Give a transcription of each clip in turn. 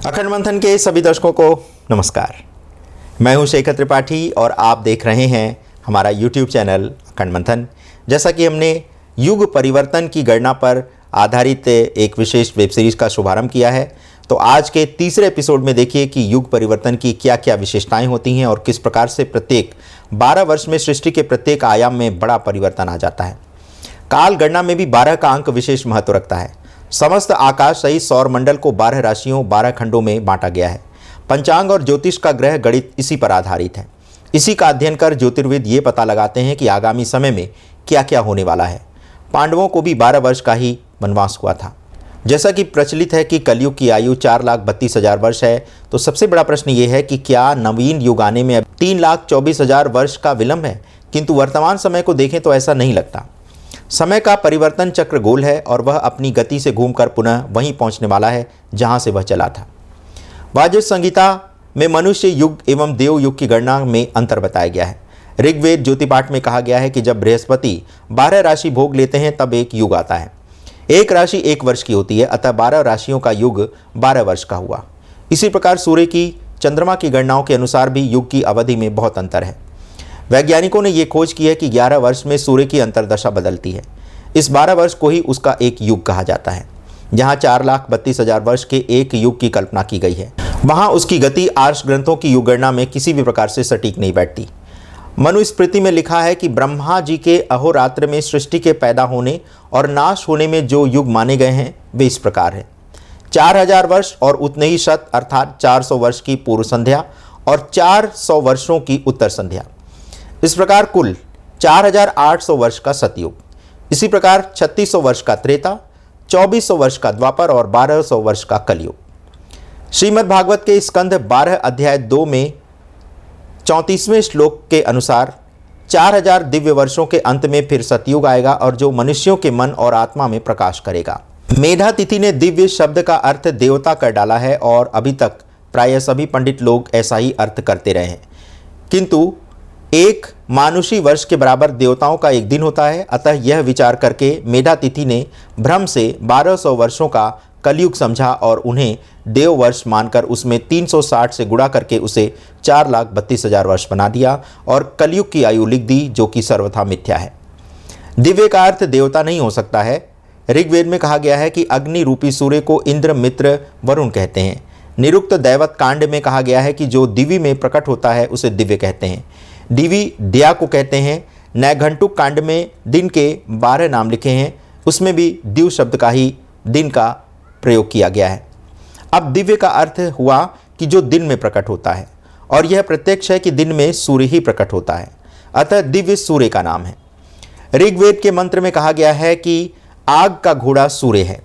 अखंड मंथन के सभी दर्शकों को नमस्कार। मैं हूं शेखर त्रिपाठी और आप देख रहे हैं हमारा YouTube चैनल अखंड मंथन। जैसा कि हमने युग परिवर्तन की गणना पर आधारित एक विशेष वेब सीरीज़ का शुभारंभ किया है, तो आज के तीसरे एपिसोड में देखिए कि युग परिवर्तन की क्या क्या विशेषताएं होती हैं और किस प्रकार से प्रत्येक 12 वर्ष में सृष्टि के प्रत्येक आयाम में बड़ा परिवर्तन आ जाता है। काल गणना में भी 12 का अंक विशेष महत्व रखता है। समस्त आकाश सहित सौर मंडल को 12 राशियों 12 खंडों में बांटा गया है। पंचांग और ज्योतिष का ग्रह गणित इसी पर आधारित है। इसी का अध्ययन कर ज्योतिर्विद ये पता लगाते हैं कि आगामी समय में क्या क्या होने वाला है। पांडवों को भी 12 वर्ष का ही वनवास हुआ था। जैसा कि प्रचलित है कि कलयुग की आयु 4,32,000 वर्ष है, तो सबसे बड़ा प्रश्न ये है कि क्या नवीन युग आने में 3,24,000 वर्ष का विलंब है। किंतु वर्तमान समय को देखें तो ऐसा नहीं लगता। समय का परिवर्तन चक्र गोल है और वह अपनी गति से घूमकर पुनः वहीं पहुंचने वाला है जहां से वह चला था। वाजस संहिता में मनुष्य युग एवं देव युग की गणना में अंतर बताया गया है। ऋग्वेद ज्योतिपाठ में कहा गया है कि जब बृहस्पति 12 राशि भोग लेते हैं तब एक युग आता है। एक राशि 1 वर्ष की होती है, अतः 12 राशियों का युग 12 वर्ष का हुआ। इसी प्रकार सूर्य की चंद्रमा की गणनाओं के अनुसार भी युग की अवधि में बहुत अंतर है। वैज्ञानिकों ने यह खोज की है कि 11 वर्ष में सूर्य की अंतर्दशा बदलती है। इस 12 वर्ष को ही उसका एक युग कहा जाता है। जहां 4,32,000 वर्ष के एक युग की कल्पना की गई है, वहां उसकी गति आर्ष ग्रंथों की युग गणना में किसी भी प्रकार से सटीक नहीं बैठती। मनुस्मृति में लिखा है कि ब्रह्मा जी के अहोरात्र में सृष्टि के पैदा होने और नाश होने में जो युग माने गए हैं वे इस प्रकार हैं: 4,000 वर्ष और उतने ही शत अर्थात 400 वर्ष की पूर्व संध्या और 400 वर्षों की उत्तर संध्या। इस प्रकार कुल 4,800 वर्ष का सतयुग। इसी प्रकार 3,600 वर्ष का त्रेता, 2,400 वर्ष का द्वापर और 1,200 वर्ष का कलयुग। श्रीमद् भागवत के स्कंध 12 अध्याय 2 में 34वें श्लोक के अनुसार 4,000 दिव्य वर्षों के अंत में फिर सतयुग आएगा और जो मनुष्यों के मन और आत्मा में प्रकाश करेगा। मेधातिथि ने दिव्य शब्द का अर्थ देवता कर डाला है और अभी तक प्रायः सभी पंडित लोग ऐसा ही अर्थ करते रहे हैं। किंतु एक मानुषी वर्ष के बराबर देवताओं का एक दिन होता है, अतः यह विचार करके मेधातिथि ने भ्रम से 1,200 वर्षों का कलयुग समझा और उन्हें देव वर्ष मानकर उसमें 360 से गुणा करके उसे 4,32,000 वर्ष बना दिया और कलयुग की आयु लिख दी, जो कि सर्वथा मिथ्या है। दिव्य का अर्थ देवता नहीं हो सकता है। ऋग्वेद में कहा गया है कि अग्नि रूपी सूर्य को इंद्र, मित्र, वरुण कहते हैं। निरुक्त दैवत कांड में कहा गया है कि जो दिव्य में प्रकट होता है उसे दिव्य कहते हैं। दिवी दया को कहते हैं। नैघंटुक कांड में दिन के 12 नाम लिखे हैं, उसमें भी दिव शब्द का ही दिन का प्रयोग किया गया है। अब दिव्य का अर्थ हुआ कि जो दिन में प्रकट होता है, और यह प्रत्यक्ष है कि दिन में सूर्य ही प्रकट होता है, अतः दिव्य सूर्य का नाम है। ऋग्वेद के मंत्र में कहा गया है कि आग का घोड़ा सूर्य है,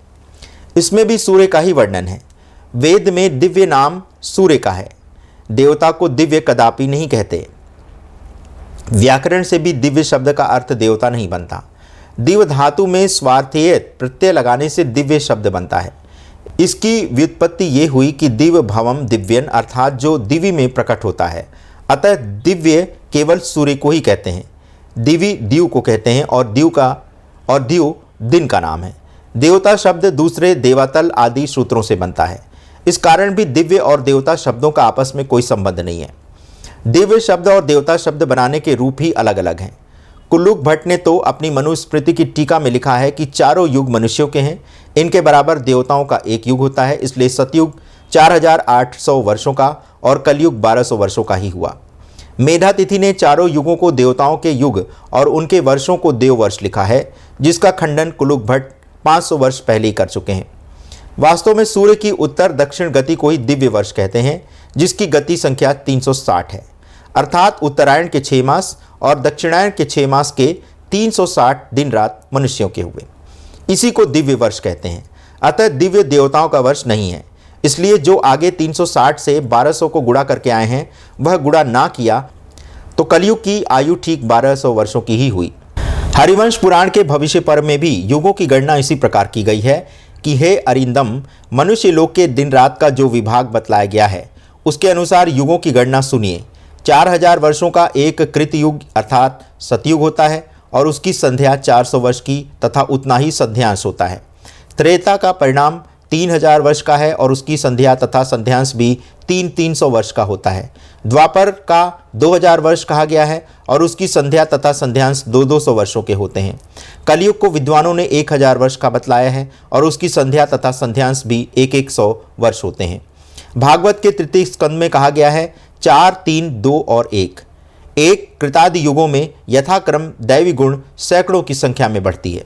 इसमें भी सूर्य का ही वर्णन है। वेद में दिव्य नाम सूर्य का है। देवता को दिव्य कदापि नहीं कहते। व्याकरण से भी दिव्य शब्द का अर्थ देवता नहीं बनता। दिव्य धातु में स्वार्थेय प्रत्यय लगाने से दिव्य शब्द बनता है। इसकी व्युत्पत्ति ये हुई कि दिव्य भवम दिव्यन अर्थात जो दिव्य में प्रकट होता है, अतः दिव्य केवल सूर्य को ही कहते हैं। दिव्य दीव को कहते हैं और दीव दिन का नाम है। देवता शब्द दूसरे देवातल आदि सूत्रों से बनता है। इस कारण भी दिव्य और देवता शब्दों का आपस में कोई संबंध नहीं है। दिव्य शब्द और देवता शब्द बनाने के रूप ही अलग अलग हैं। कुल्लूक भट्ट ने तो अपनी मनुस्मृति की टीका में लिखा है कि चारों युग मनुष्यों के हैं, इनके बराबर देवताओं का एक युग होता है, इसलिए सतयुग 4,800 वर्षों का और कलयुग 1,200 वर्षों का ही हुआ। मेधातिथि ने चारों युगों को देवताओं के युग और उनके वर्षों को देव वर्ष लिखा है, जिसका खंडन कुल्लूक भट्ट 500 वर्ष पहले ही कर चुके हैं। वास्तव में सूर्य की उत्तर दक्षिण गति को ही दिव्य वर्ष कहते हैं, जिसकी गति संख्या 360 है, अर्थात उत्तरायण के 6 मास और दक्षिणायन के 6 मास के 360 दिन रात मनुष्यों के हुए। इसी को दिव्य वर्ष कहते हैं। अतः दिव्य देवताओं का वर्ष नहीं है। इसलिए जो आगे 360 से 1,200 को गुणा करके आए हैं, वह गुणा ना किया तो कलयुग की आयु ठीक 1,200 वर्षों की ही हुई। हरिवंश पुराण के भविष्य पर्व में भी युगों की गणना इसी प्रकार की गई है कि हे अरिंदम, मनुष्य लोक के दिन रात का जो विभाग बतलाया गया है उसके अनुसार युगों की गणना सुनिए। 4,000 वर्षों का एक कृतयुग अर्थात सतयुग होता है और उसकी संध्या 400 वर्ष की तथा उतना ही संध्यांश होता है। त्रेता का परिणाम 3000 वर्ष का है और उसकी संध्या तथा संध्यांश भी 300 वर्ष का होता है। द्वापर का 2000 वर्ष कहा गया है और उसकी संध्या तथा संध्यांश 200 वर्षों के होते हैं। कलयुग को विद्वानों ने 1000 वर्ष का बतलाया है और उसकी संध्या तथा संध्यांश भी 100 वर्ष होते हैं। भागवत के तृतीय स्कंद में कहा गया है 4, 3, 2 और 1। कृतादि युगों में यथाक्रम दैवी गुण सैकड़ों की संख्या में बढ़ती है।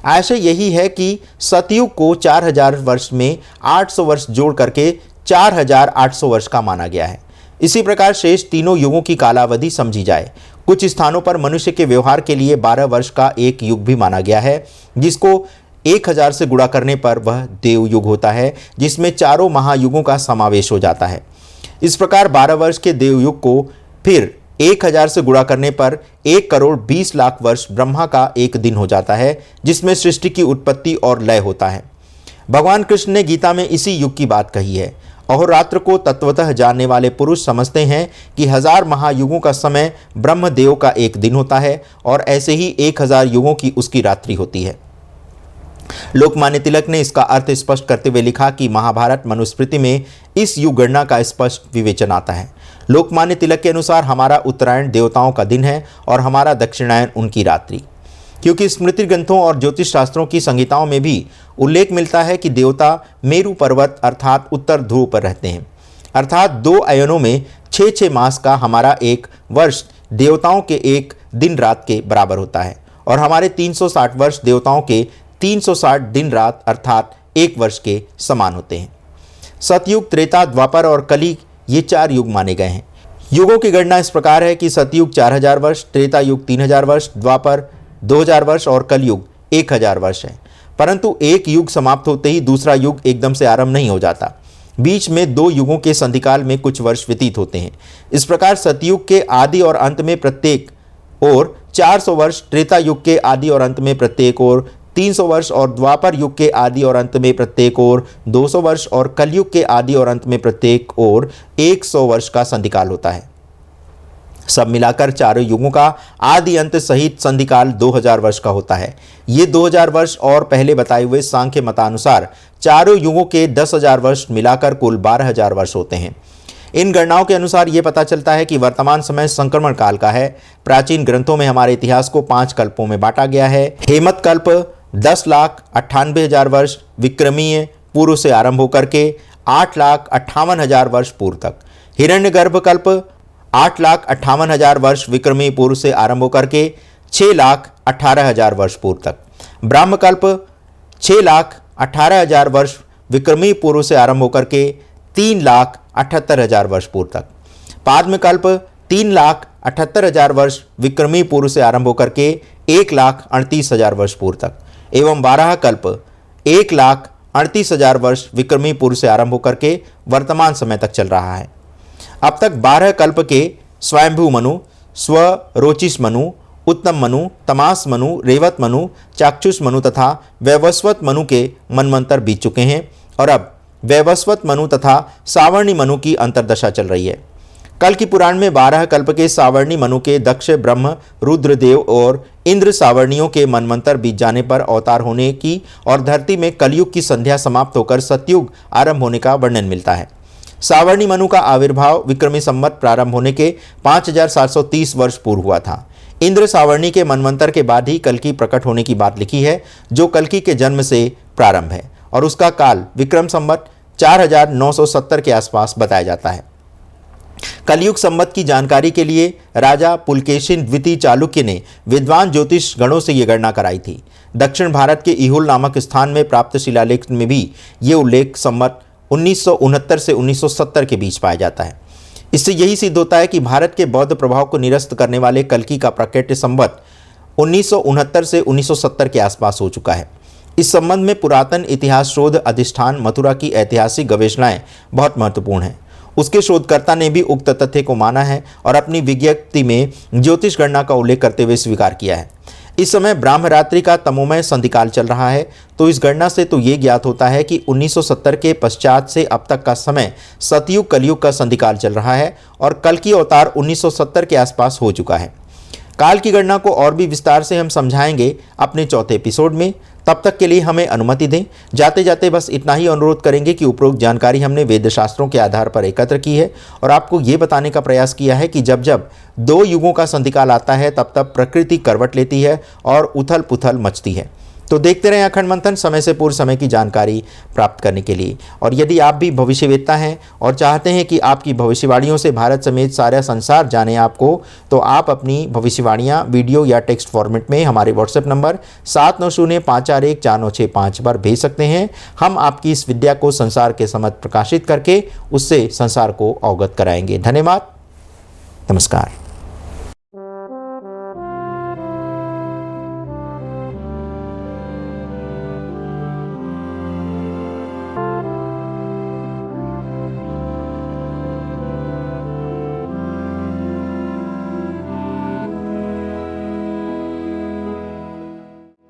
आशय यही है कि सतयुग को 4000 वर्ष में 800 वर्ष जोड़ करके 4800 वर्ष का माना गया है। इसी प्रकार शेष तीनों युगों की कालावधि समझी जाए। कुछ स्थानों पर मनुष्य के व्यवहार के लिए 12 वर्ष का एक युग भी माना गया है, जिसको 1000 से गुणा करने पर वह देव युग होता है, जिसमें चारों महायुगों का समावेश हो जाता है। इस प्रकार 12 वर्ष के देव युग को फिर 1000 से गुणा करने पर 1,20,00,000 वर्ष ब्रह्मा का एक दिन हो जाता है, जिसमें सृष्टि की उत्पत्ति और लय होता है। भगवान कृष्ण ने गीता में इसी युग की बात कही है। अहोरात्र को तत्वतः जानने वाले पुरुष समझते हैं कि 1000 महायुगों का समय ब्रह्मदेव का एक दिन होता है और ऐसे ही 1000 युगों की उसकी रात्रि होती है। लोकमान्य तिलक ने इसका अर्थ स्पष्ट करते हुए लिखा कि महाभारत मनुस्मृति में इस युग गणना का स्पष्ट विवेचन आता है। लोकमान्य तिलक के अनुसार हमारा उत्तरायण देवताओं का दिन है और हमारा दक्षिणायन उनकी रात्रि। क्योंकि स्मृति ग्रंथों और ज्योतिष शास्त्रों की संहिताओं में भी उल्लेख मिलता है कि देवता मेरु पर्वत अर्थात उत्तर ध्रुव पर रहते हैं, अर्थात 2 अयनों में 6 मास का हमारा एक वर्ष देवताओं के एक दिन रात के बराबर होता है और हमारे 360 वर्ष देवताओं के 360 दिन रात अर्थात 1 वर्ष के समान होते हैं। सतयुग, त्रेता, द्वापर और कली ये 4 युग माने गए हैं। युगों की गणना इस प्रकार है कि सतयुग 4000 वर्ष, त्रेता युग 3000 वर्ष, द्वापर 2000 वर्ष और कलयुग 1000 वर्ष है। परंतु एक युग समाप्त होते ही दूसरा युग एकदम से आरंभ नहीं हो जाता। बीच में 2 युगों के संधिकाल में कुछ वर्ष व्यतीत होते हैं। इस प्रकार सतयुग के आदि और अंत में प्रत्येक और 400 वर्ष, त्रेता युग के आदि और अंत में प्रत्येक और 300 वर्ष और द्वापर युग के आदि और अंत में प्रत्येक और 200 वर्ष और कलयुग के आदि और अंत में प्रत्येक और 100 वर्ष का संधिकाल होता है। सब मिलाकर चारों युगों का आदि अंत सहित संधिकाल 2000 वर्ष का होता है। ये 2000 वर्ष और पहले बताए हुए सांख्य मतानुसार चारों युगों के 10,000 वर्ष मिलाकर कुल 12,000 वर्ष होते हैं। इन गणनाओं के अनुसार ये पता चलता है कि वर्तमान समय संक्रमण काल का है। प्राचीन ग्रंथों में हमारे इतिहास को 5 कल्पों में बांटा गया है। हेमत कल्प 10,98,000 वर्ष विक्रमीय पूर्व से आरंभ होकर के 8,58,000 वर्ष पूर्व तक। हिरण्यगर्भ कल्प 8,58,000 वर्ष विक्रमी पूर्व से आरंभ होकर के 6,18,000 वर्ष पूर्व तक। ब्रह्मकल्प 6,18,000 वर्ष विक्रमी पूर्व से आरंभ होकर के 3,78,000 वर्ष पूर्व तक। पाद्मकल्प 3,78,000 वर्ष विक्रमी पूर्व से आरंभ होकर के 1,38,000 वर्ष पूर्व तक एवं 12 कल्प 1,38,000 वर्ष विक्रमी पूर्व से आरंभ होकर के वर्तमान समय तक चल रहा है। अब तक 12 कल्प के स्वयंभू मनु, स्वरोचिष मनु, उत्तम मनु, तमास मनु, रेवत मनु, चाक्षुष मनु तथा वैवस्वत मनु के मनमंतर बीत चुके हैं और अब वैवस्वत मनु तथा सावर्णी मनु की अंतर्दशा चल रही है। कल की पुराण में 12 कल्प के सावर्णी मनु के दक्ष, ब्रह्म, रुद्रदेव और इंद्र सावर्णियों के मनमंतर बीत जाने पर अवतार होने की और धरती में कलयुग की संध्या समाप्त होकर सतयुग आरंभ होने का वर्णन मिलता है। सावर्णी मनु का आविर्भाव विक्रमी संवत प्रारंभ होने के 5730 वर्ष पूर्व हुआ था। इंद्र सावर्णी के मनमंतर के बाद ही कल्कि प्रकट होने की बात लिखी है, जो कल्कि के जन्म से प्रारंभ है और उसका काल विक्रम संवत 4970 के आसपास बताया जाता है। कलयुग संवत की जानकारी के लिए राजा पुलकेशिन द्वितीय चालुक्य ने विद्वान ज्योतिष गणों से यह गणना कराई थी। दक्षिण भारत के इहुल नामक स्थान में प्राप्त शिलालेख में भी ये उल्लेख संवत 1969 से 1970 के बीच पाया जाता है। इससे यही सिद्ध होता है कि भारत के बौद्ध प्रभाव को निरस्त करने वाले कल्कि का प्रकट संवत 1969 से 1970 के आसपास हो चुका है। इस संबंध में पुरातन इतिहास शोध अधिष्ठान मथुरा की ऐतिहासिक गवेषणाएं बहुत महत्वपूर्ण हैं। उसके शोधकर्ता ने भी उक्त तथ्य को माना है और अपनी विज्ञप्ति में ज्योतिष गणना का उल्लेख करते हुए स्वीकार किया है। इस समय ब्रह्मरात्रि का तमोमय संधिकाल चल रहा है, तो इस गणना से तो ये ज्ञात होता है कि 1970 के पश्चात से अब तक का समय सतयुग कलयुग का संधिकाल चल रहा है और कल्कि अवतार 1970 के आसपास हो चुका है। काल की गणना को और भी विस्तार से हम समझाएंगे अपने चौथे एपिसोड में। तब तक के लिए हमें अनुमति दें। जाते जाते बस इतना ही अनुरोध करेंगे कि उपरोक्त जानकारी हमने वेद शास्त्रों के आधार पर एकत्र की है और आपको ये बताने का प्रयास किया है कि जब जब दो युगों का संधिकाल आता है तब तब प्रकृति करवट लेती है और उथल पुथल मचती है। तो देखते रहें अखंड मंथन, समय से पूर्व समय की जानकारी प्राप्त करने के लिए। और यदि आप भी भविष्यवेत्ता हैं और चाहते हैं कि आपकी भविष्यवाणियों से भारत समेत सारा संसार जाने आपको, तो आप अपनी भविष्यवाणियां वीडियो या टेक्स्ट फॉर्मेट में हमारे व्हाट्सएप नंबर 7905414965 पर भेज सकते हैं। हम आपकी इस विद्या को संसार के समक्ष प्रकाशित करके उससे संसार को अवगत कराएंगे। धन्यवाद, नमस्कार।